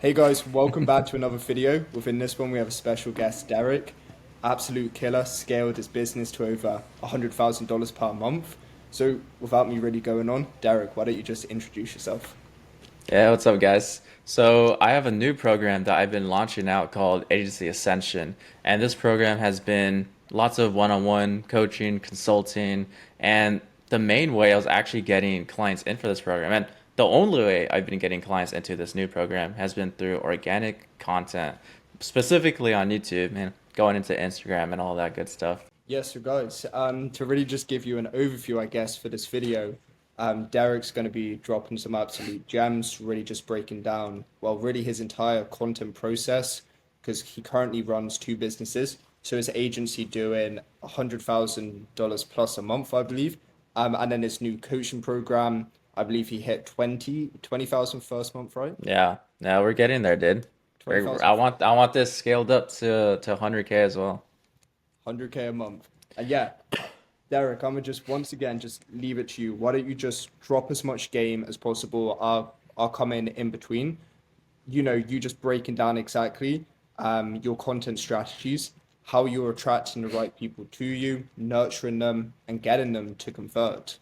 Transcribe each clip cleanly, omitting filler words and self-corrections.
Hey guys, welcome back to another video. Within this one, we have a special guest, Derek. Absolute killer, scaled his business to over $100,000 per month. So, without me really going on, Derek, why don't you just introduce yourself? Yeah, what's up, guys? So, I have a new program that I've been launching out called Agency Ascension. And this program has been lots of one on one coaching, consulting. And the main way I was actually getting clients in for this program, and the only way I've been getting clients into this new program has been through organic content, specifically on YouTube and going into Instagram and all that good stuff. Yes, so guys, to really just give you an overview, I guess, for this video, Derek's going to be dropping some absolute gems, really just breaking down, well, really his entire content process, because he currently runs two businesses. So his agency doing $100,000 plus a month, I believe. And then his new coaching program, I believe he hit 20,000 first month, right? Yeah, yeah, we're getting there, dude. I 20,000, want this scaled up to 100K as well. 100K a month. And yeah, Derek, I'm gonna just once again just leave it to you. Why don't you just drop as much game as possible? I'll come in between. You just breaking down exactly your content strategies, how you're attracting the right people to you, nurturing them, and getting them to convert.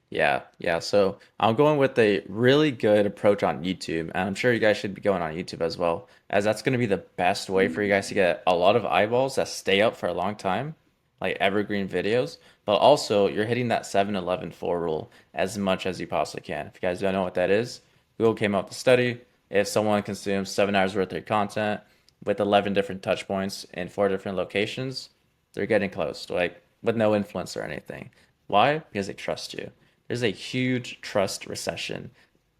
Yeah, yeah. So I'm going with a really good approach on YouTube, and I'm sure you guys should be going on YouTube as well, as that's going to be the best way for you guys to get a lot of eyeballs that stay up for a long time, like evergreen videos. But also, you're hitting that 7-11-4 rule as much as you possibly can. If you guys don't know what that is, Google came up with a study. If someone consumes 7 hours worth of content with 11 different touch points in 4 different locations, they're getting close, like with no influence or anything. Why? Because they trust you. There's a huge trust recession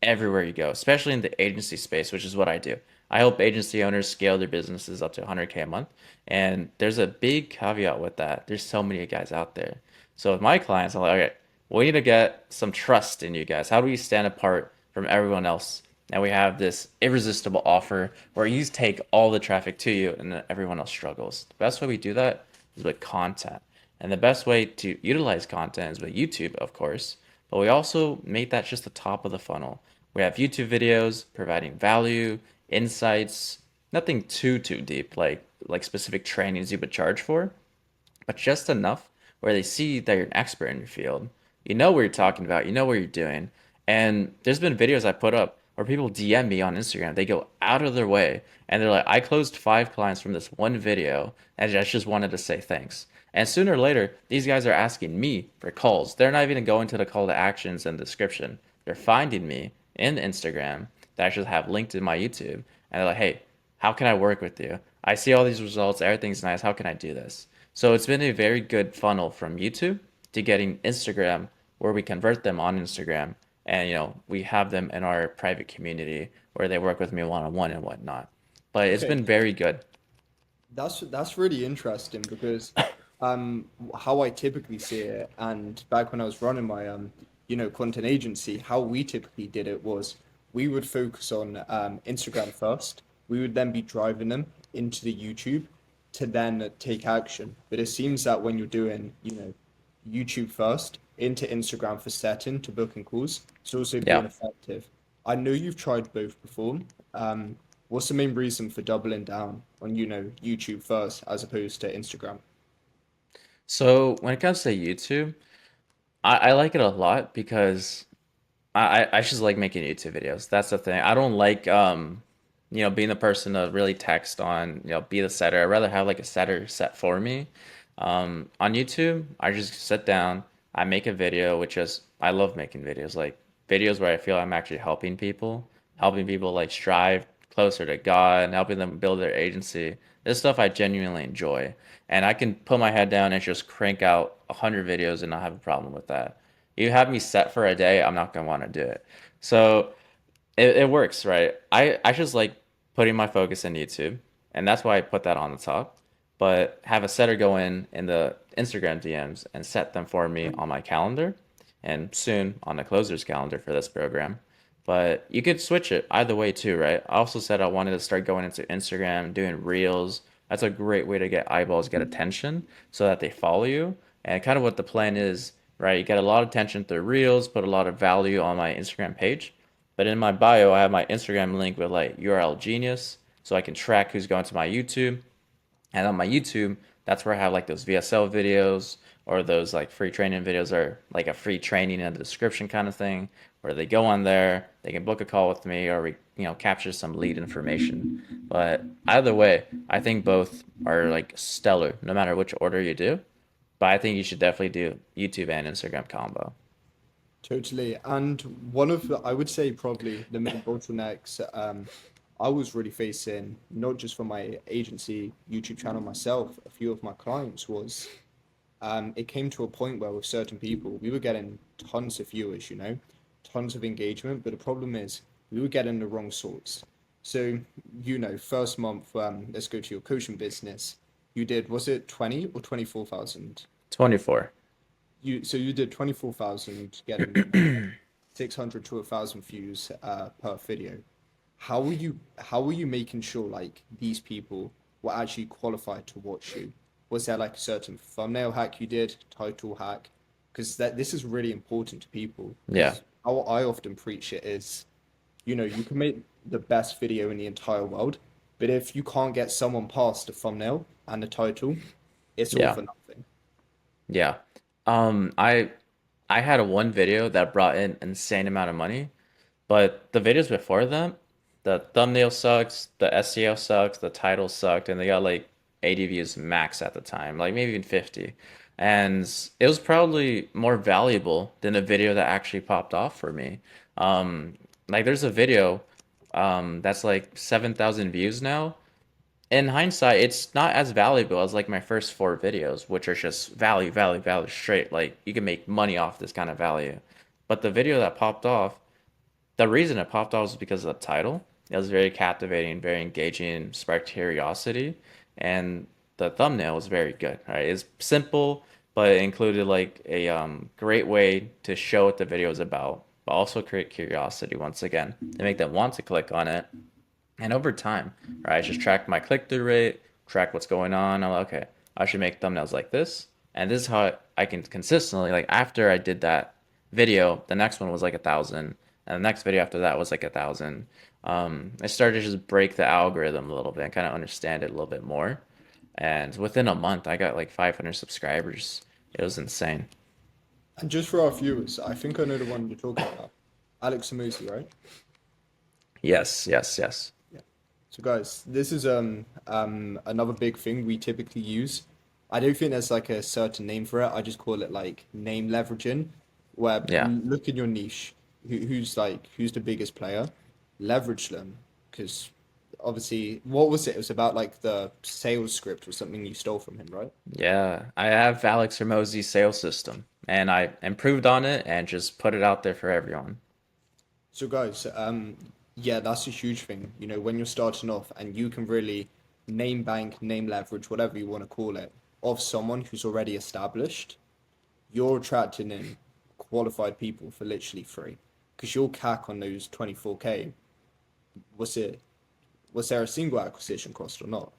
everywhere you go, especially in the agency space, which is what I do. I help agency owners scale their businesses up to 100K a month. And there's a big caveat with that. There's so many guys out there. So with my clients, I'm like, okay, we need to get some trust in you guys. How do we stand apart from everyone else? And we have this irresistible offer where you take all the traffic to you and then everyone else struggles. The best way we do that is with content. And the best way to utilize content is with YouTube, of course. But we also made that just the top of the funnel. We have YouTube videos providing value, insights, nothing too deep, like specific trainings you would charge for, but just enough where they see that you're an expert in your field. You know what you're talking about, you know what you're doing. And there's been videos I put up where people DM me on Instagram. They go out of their way and they're like, I closed 5 clients from this one video and I just wanted to say thanks. And sooner or later, these guys are asking me for calls. They're not even going to the call to actions and description. They're finding me in Instagram that I should have linked in my YouTube. And they're like, hey, how can I work with you? I see all these results. Everything's nice. How can I do this? So it's been a very good funnel from YouTube to getting Instagram, where we convert them on Instagram, and we have them in our private community where they work with me one on one and whatnot. But it's Okay, been very good. that's really interesting because how I typically see it, and back when I was running my content agency, how we typically did it was we would focus on Instagram first. We would then be driving them into the YouTube to then take action. But it seems that when you're doing, YouTube first into Instagram for setting to booking calls, it's also being Yeah. effective. I know you've tried both before. Um, what's the main reason for doubling down on, YouTube first as opposed to Instagram? So when it comes to YouTube, I like it a lot because I just like making YouTube videos. That's the thing. I don't like being the person to really text on, be the setter. I'd rather have like a setter set for me. On YouTube, I just sit down, I make a video, which is I love making videos, like videos where I feel I'm actually helping people like strive closer to God and helping them build their agency. This stuff I genuinely enjoy. And I can put my head down and just crank out 100 videos and not have a problem with that. You have me set for a day, I'm not gonna want to do it. So it works, right? I just like putting my focus in YouTube, and that's why I put that on the top. But have a setter go in the Instagram DMs and set them for me on my calendar, and soon on the closer's calendar for this program. But you could switch it either way too, right? I also said I wanted to start going into Instagram, doing reels. That's a great way to get eyeballs, get attention, so that they follow you. And kind of what the plan is, right? You get a lot of attention through reels, put a lot of value on my Instagram page, But in my bio, I have my Instagram link with like URL Genius, so I can track who's going to my YouTube. And on my YouTube, that's where I have like those VSL videos or those like free training videos or like a free training in the description kind of thing, where they go on there, they can book a call with me or capture some lead information. But either way, I think both are like stellar, no matter which order you do. But I think you should definitely do YouTube and Instagram combo. Totally. And one of the, I would say probably the main bottlenecks I was really facing, not just for my agency YouTube channel myself, a few of my clients was it came to a point where with certain people, we were getting tons of viewers, tons of engagement, but the problem is we were getting the wrong sorts. So, first month, let's go to your coaching business. You did, was it 20 or 24,000? 24. You did 24,000 getting 600 to 1,000 views per video. How were you making sure like these people were actually qualified to watch you? Was there like a certain thumbnail hack you did, title hack? Because this is really important to people. Yeah. Because how I often preach it is, you can make the best video in the entire world, but if you can't get someone past the thumbnail and the title, it's all Yeah. for nothing. Yeah. I had a one video that brought in insane amount of money, but the videos before them, the thumbnail sucks, the SEO sucks, the title sucked, and they got like 80 views max at the time, like maybe even 50. And it was probably more valuable than a video that actually popped off for me. Like there's a video that's like 7,000 views now, in hindsight, it's not as valuable as like my first four videos, which are just value, value, value straight. Like you can make money off this kind of value. But the video that popped off, the reason it popped off was because of the title. It was very captivating, very engaging, sparked curiosity, and the thumbnail was very good. Right, it's simple, but it included like a great way to show what the video is about, but also create curiosity once again to make them want to click on it. And over time, right, I just track my click-through rate, track what's going on. I'm like, okay, I should make thumbnails like this. And this is how I can consistently, like after I did that video, the next one was like 1,000. And the next video after that was like 1,000. I started to just break the algorithm a little bit and kind of understand it a little bit more. And within a month, I got like 500 subscribers. It was insane. And just for our viewers, I think I know the one you're talking about. Alex Samusi, right? Yes, yes, yes. Yeah. So guys, this is another big thing we typically use. I don't think there's like a certain name for it. I just call it like name leveraging, where Yeah. look in your niche, who's the biggest player, leverage them, because obviously, what was it? It was about like the sales script or something you stole from him, right? Yeah, I have Alex Hormozy's sales system, and I improved on it and just put it out there for everyone. So guys, yeah, that's a huge thing. When you're starting off and you can really name bank, name leverage, whatever you want to call it, off someone who's already established, you're attracting in qualified people for literally free. Because your CAC on those 24K, was it was there a single acquisition cost or not?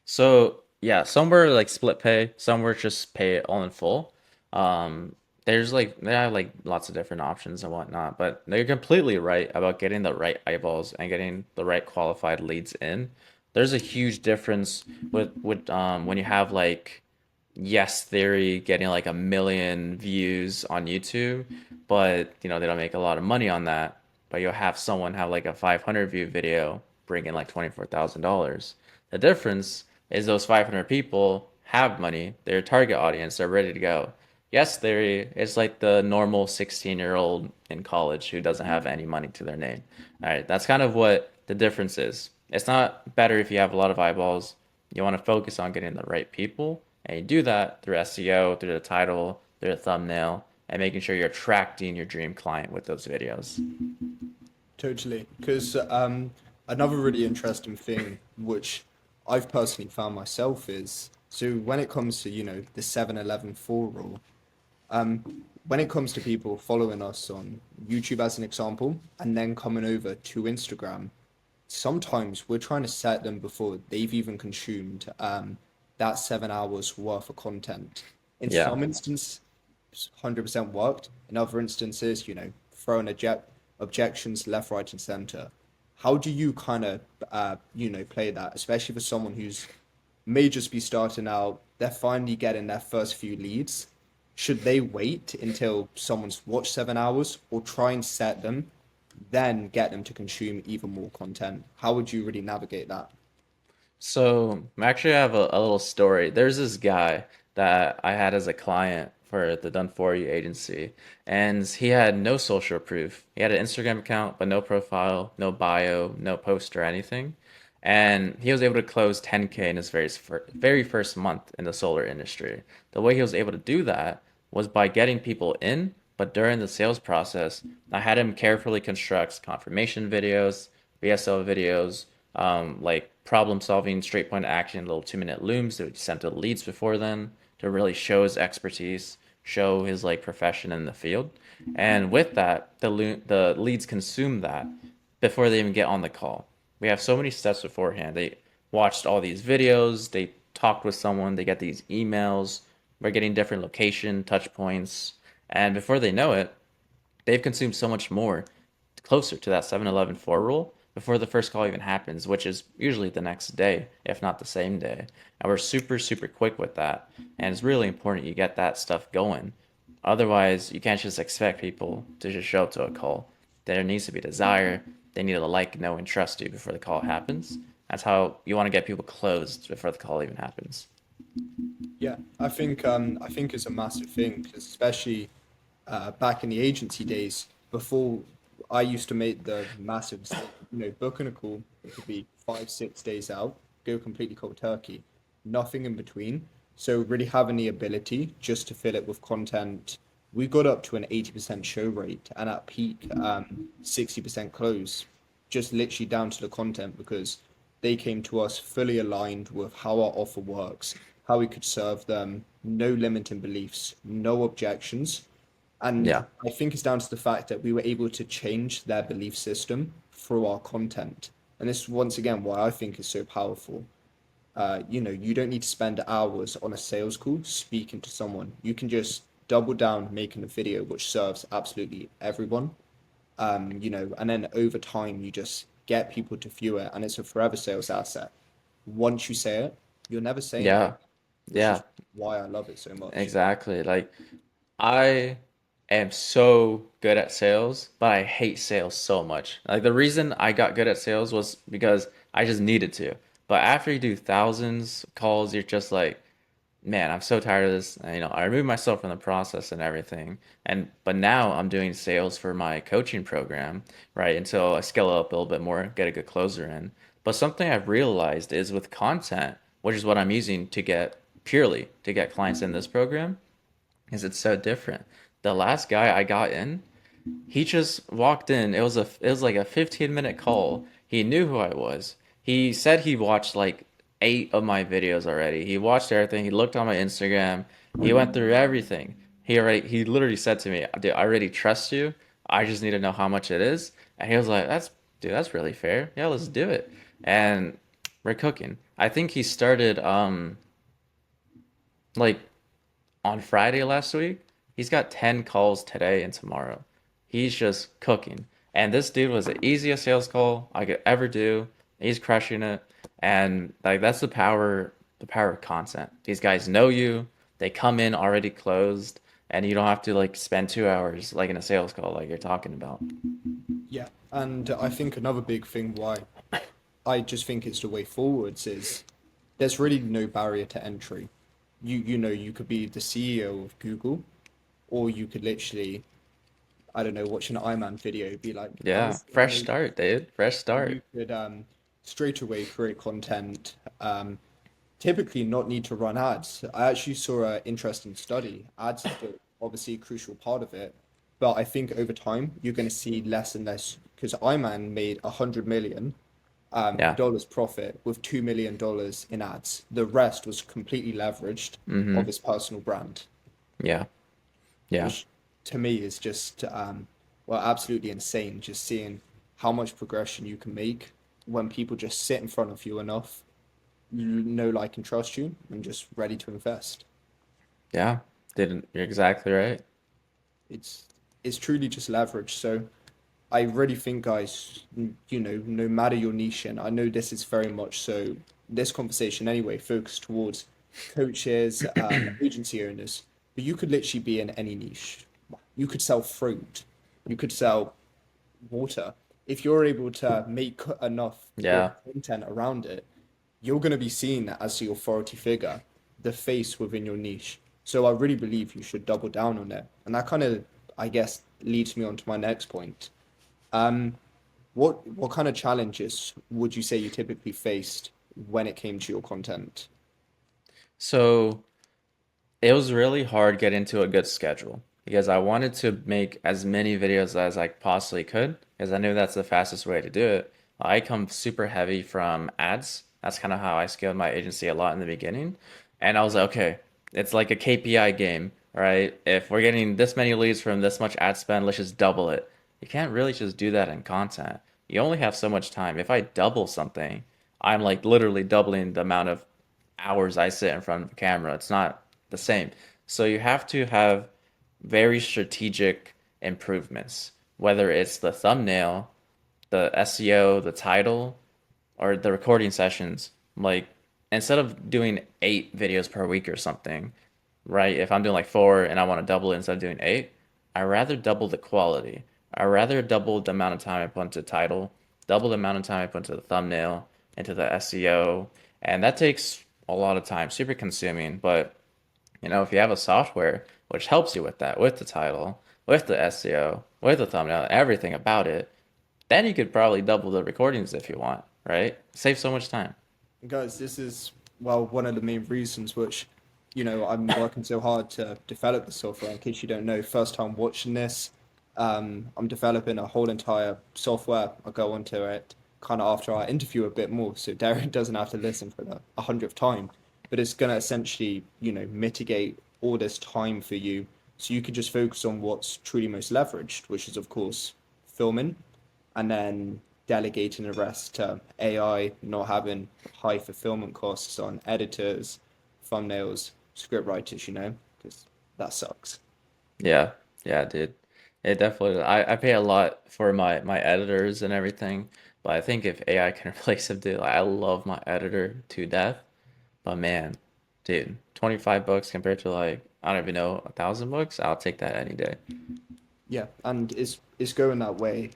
So yeah, some were like split pay, some were just pay it all in full. Um, there's like they have like lots of different options and whatnot, but they're completely right about getting the right eyeballs and getting the right qualified leads in. There's a huge difference with when you have like Yes Theory getting like 1 million views on YouTube, but they don't make a lot of money on that. But you'll have someone have like a 500 view video bring in like $24,000. The difference is those 500 people have money, their target audience, they're ready to go. Yes Theory is like the normal 16-year-old in college who doesn't have any money to their name. All right, that's kind of what the difference is. It's not better if you have a lot of eyeballs. You want to focus on getting the right people, and you do that through SEO, through the title, through the thumbnail, and making sure you're attracting your dream client with those videos. Totally. Because another really interesting thing, which I've personally found myself, is so when it comes to, the 7-11-4 rule, when it comes to people following us on YouTube as an example, and then coming over to Instagram, sometimes we're trying to set them before they've even consumed that 7 hours worth of content. In Yeah. some instances, 100% worked. In other instances, throwing a jet. objections left, right, and center. How do you kind of, play that, especially for someone who's may just be starting out, they're finally getting their first few leads. Should they wait until someone's watched 7 hours or try and set them, then get them to consume even more content? How would you really navigate that? So actually, I have a little story. There's this guy that I had as a client for the Done For You agency, and he had no social proof. He had an Instagram account, but no profile, no bio, no post or anything. And he was able to close 10K in his very first month in the solar industry. The way he was able to do that was by getting people in, but during the sales process, I had him carefully construct confirmation videos, VSL videos, like problem solving, straight point action, little 2 minute looms that would send to the leads before then to really show his expertise, show his like profession in the field. And with that, the leads consume that before they even get on the call. We have so many steps beforehand. They watched all these videos, they talked with someone, they get these emails, we're getting different location, touch points, and before they know it, they've consumed so much more closer to that 7-Eleven 4 rule before the first call even happens, which is usually the next day, if not the same day. And we're super, super quick with that. And it's really important you get that stuff going. Otherwise, you can't just expect people to just show up to a call. There needs to be desire. They need to like, know, and trust you before the call happens. That's how you want to get people closed before the call even happens. Yeah, I think it's a massive thing, 'cause especially back in the agency days before I used to make the massive mistake, booking a call, it could be 5, 6 days out, go completely cold turkey, nothing in between. So really having the ability just to fill it with content, we got up to an 80% show rate and at peak 60% close, just literally down to the content because they came to us fully aligned with how our offer works, how we could serve them, no limiting beliefs, no objections. And Yeah. I think it's down to the fact that we were able to change their belief system through our content. And this, once again, why I think is so powerful. You don't need to spend hours on a sales call speaking to someone. You can just double down making a video which serves absolutely everyone. And then over time, you just get people to view it, and it's a forever sales asset. Once you say it, you're never saying it Yeah. again, which Yeah. is why I love it so much. Exactly. Like, I am so good at sales, but I hate sales so much. Like the reason I got good at sales was because I just needed to. But after you do thousands of calls, you're just like, man, I'm so tired of this. And, I remove myself from the process and everything. But now I'm doing sales for my coaching program, right? Until I scale up a little bit more, get a good closer in. But something I've realized is with content, which is what I'm using to get clients in this program, is it's so different. The last guy I got in, he just walked in. It was like a 15-minute call. He knew who I was. He said he watched like 8 of my videos already. He watched everything. He looked on my Instagram. He went through everything. He literally said to me, "Dude, I already trust you. I just need to know how much it is." And he was like, That's really fair. Yeah, let's do it." And we're cooking. I think he started like on Friday last week. He's got 10 calls today and tomorrow. He's just cooking. And this dude was the easiest sales call I could ever do. He's crushing it. And like that's the power of content. These guys know you. They come in already closed and you don't have to like spend 2 hours like in a sales call like you're talking about. Yeah, and I think another big thing why I just think it's the way forwards is there's really no barrier to entry. You could be the CEO of Google, or you could literally, I don't know, watch an Iman video, be like, I'm Yeah, an fresh agent. start, dude. Fresh You start. could straight away create content. Typically not need to run ads. I actually saw an interesting study. Ads are still obviously a crucial part of it, but I think over time you're going to see less and less because Iman made 100 million Yeah. dollars profit with $2 million in ads. The rest was completely leveraged of Mm-hmm. his personal brand, Yeah. Yeah. which to me is just well, absolutely insane. Just seeing how much progression you can make when people just sit in front of you enough, you know, like and trust you, and just ready to invest. Yeah. Didn't You're exactly right. It's it's truly just leverage. So I really think, guys, no matter your niche, and I know this is very much so, this conversation anyway, focused towards coaches, agency owners, but you could literally be in any niche. You could sell fruit, you could sell water. If you're able to make enough good Yeah. content around it, you're going to be seen as the authority figure, the face within your niche. So I really believe you should double down on it. And that kind of, I guess, leads me on to my next point. Um, what kind of challenges would you say you typically faced when it came to your content? So it was really hard getting into a good schedule because I wanted to make as many videos as I possibly could because I knew that's the fastest way to do it. I come super heavy from ads. That's kind of how I scaled my agency a lot in the beginning. And I was like, okay, it's like a KPI game, right? If we're getting this many leads from this much ad spend, let's just double it. You can't really just do that in content. You only have so much time. If I double something, I'm like literally doubling the amount of hours I sit in front of a camera. It's not the same. So you have to have very strategic improvements, whether it's the thumbnail, the SEO, the title, or the recording sessions. Like instead of doing 8 videos per week or something, right? If I'm doing like 4 and I want to double it instead of doing 8, I rather double the quality. I rather double the amount of time I put into title, double the amount of time I put into the thumbnail, into the SEO, and that takes a lot of time, super consuming. But if you have a software which helps you with that, with the title, with the SEO, with the thumbnail, everything about it, then you could probably double the recordings if you want, right? Save so much time. Guys, this is, well, one of the main reasons which, I'm working so hard to develop the software. In case you don't know, first time watching this, I'm developing a whole entire software. I'll go onto it kind of after I interview a bit more, so Derek doesn't have to listen for the 100th time. But it's going to essentially, mitigate all this time for you, so you can just focus on what's truly most leveraged, which is, of course, filming, and then delegating the rest to AI, not having high fulfillment costs on editors, thumbnails, script writers, because that sucks. Yeah, yeah, dude. It definitely. I pay a lot for my editors and everything, but I think if AI can replace them, dude, like, I love my editor to death. But man, dude, $25 compared to like I don't even know $1,000, I'll take that any day. Yeah, and it's going that way,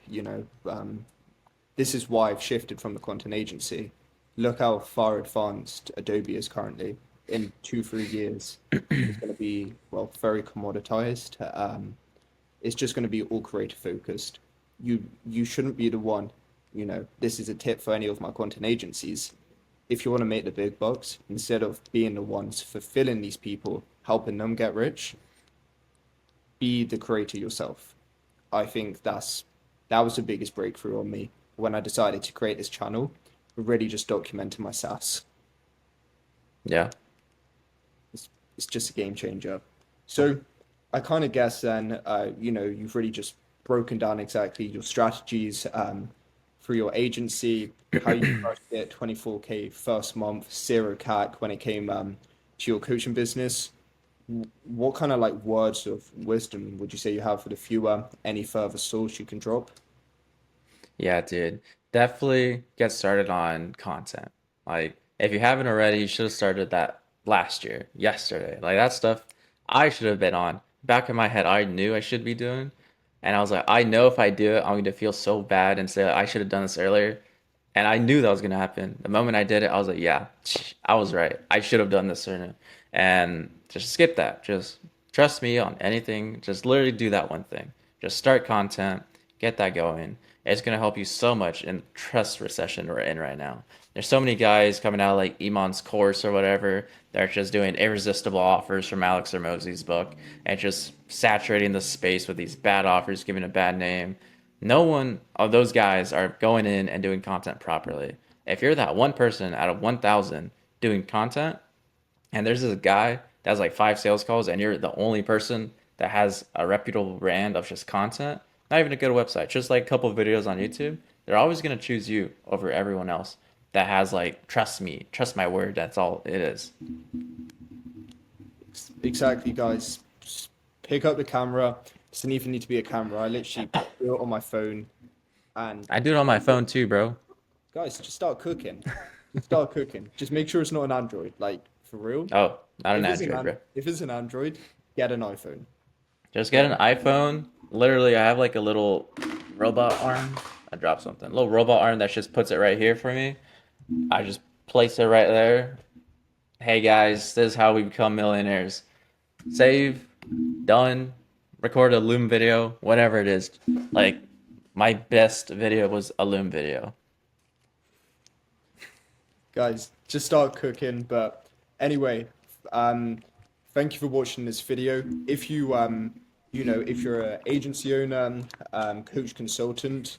this is why I've shifted from the content agency. Look how far advanced Adobe is currently. In 2, 3 years, it's going to be, well, very commoditized. It's just going to be all creative focused. You shouldn't be the one, this is a tip for any of my content agencies. If you want to make the big bucks, instead of being the ones fulfilling these people, helping them get rich, be the creator yourself. I think that was the biggest breakthrough on me when I decided to create this channel, really just documenting my SaaS. Yeah. It's just a game changer. So I kind of guess then, you've really just broken down exactly your strategies for your agency, how you first hit 24K first month, zero CAC when it came to your coaching business. What kind of like words of wisdom would you say you have for the viewer? Any further source you can drop? Yeah, dude. Definitely get started on content. Like, if you haven't already, you should have started that last year, yesterday. Like, that stuff I should have been on. Back in my head, I knew I should be doing. And I was like, I know if I do it, I'm going to feel so bad and say, I should have done this earlier. And I knew that was going to happen. The moment I did it, I was like, yeah, I was right. I should have done this sooner. And just skip that. Just trust me on anything. Just literally do that one thing. Just start content, get that going. It's going to help you so much in the trust recession we're in right now. There's so many guys coming out like Iman's course or whatever. They're just doing irresistible offers from Alex Hormozi's book and just saturating the space with these bad offers, giving a bad name. No one of those guys are going in and doing content properly. If you're that one person out of 1,000 doing content, and there's this guy that has like 5 sales calls, and you're the only person that has a reputable brand of just content, not even a good website, just like a couple of videos on YouTube, they're always going to choose you over everyone else that has like, trust me, trust my word. That's all it is. Exactly, guys. Just pick up the camera. Doesn't even need to be a camera. I literally do it on my phone. And I do it on my phone too, bro. guys, just start cooking. Just start cooking. Just make sure it's not an Android. Like for real. Oh, not an Android, bro. If it's an Android, get an iPhone. Just get Get an an iPhone. Literally, I have like a little robot arm. I dropped something. A little robot arm that just puts it right here for me. I just place it right there. Hey guys, this is how we become millionaires. Save, done, record a Loom video, whatever it is. Like, my best video was a Loom video. guys, just start cooking. But anyway, um, thank you for watching this video. If you if you're an agency owner, coach, consultant,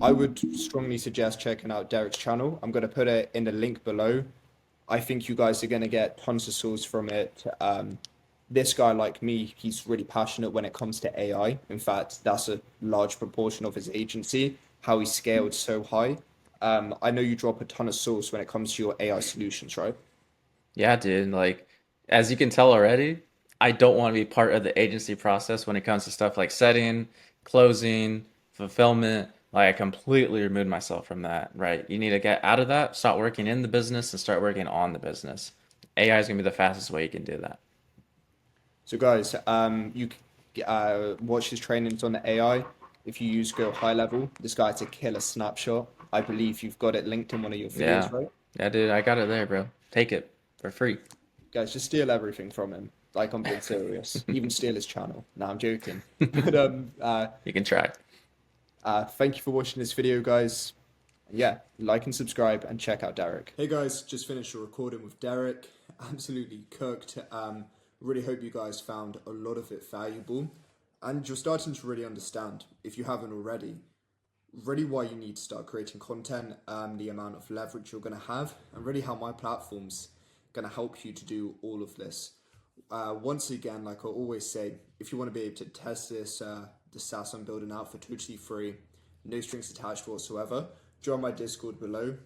I would strongly suggest checking out Derek's channel. I'm gonna put it in the link below. I think you guys are gonna get tons of source from it. This guy, like me, he's really passionate when it comes to AI. In fact, that's a large proportion of his agency, how he scaled so high. I know you drop a ton of source when it comes to your AI solutions, right? Yeah, dude, like, as you can tell already, I don't want to be part of the agency process when it comes to stuff like setting, closing, fulfillment. Like, I completely removed myself from that, right? You need to get out of that, start working in the business, and start working on the business. AI is going to be the fastest way you can do that. So, guys, watch his trainings on the AI. If you use Go High Level, this guy's a killer snapshot. I believe you've got it linked in one of your videos, Yeah. right? Yeah, dude, I got it there, bro. Take it for free. Guys, just steal everything from him. Like I'm being serious. Even steal his channel. No, I'm joking. But You can try. thank you for watching this video, guys. Yeah, like and subscribe and check out Derek. Hey guys, just finished a recording with Derek. Absolutely cooked. Really hope you guys found a lot of it valuable, and you're starting to really understand, if you haven't already, really why you need to start creating content, the amount of leverage you're going to have, and really how my platform's going to help you to do all of this. Once again, like I always say, if you want to be able to test this, the SaaS I'm building out for totally free, no strings attached whatsoever, join my Discord below,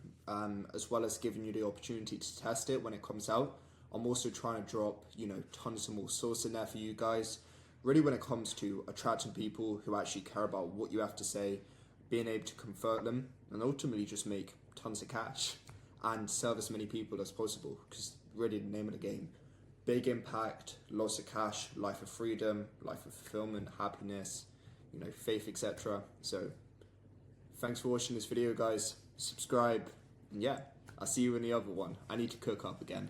as well as giving you the opportunity to test it when it comes out. I'm also trying to drop, tons of more source in there for you guys. Really, when it comes to attracting people who actually care about what you have to say, being able to convert them, and ultimately just make tons of cash and serve as many people as possible. Because really, the name of the game: big impact, lots of cash, life of freedom, life of fulfillment, happiness, faith, etc. So, thanks for watching this video, guys. Subscribe, and yeah, I'll see you in the other one. I need to cook up again.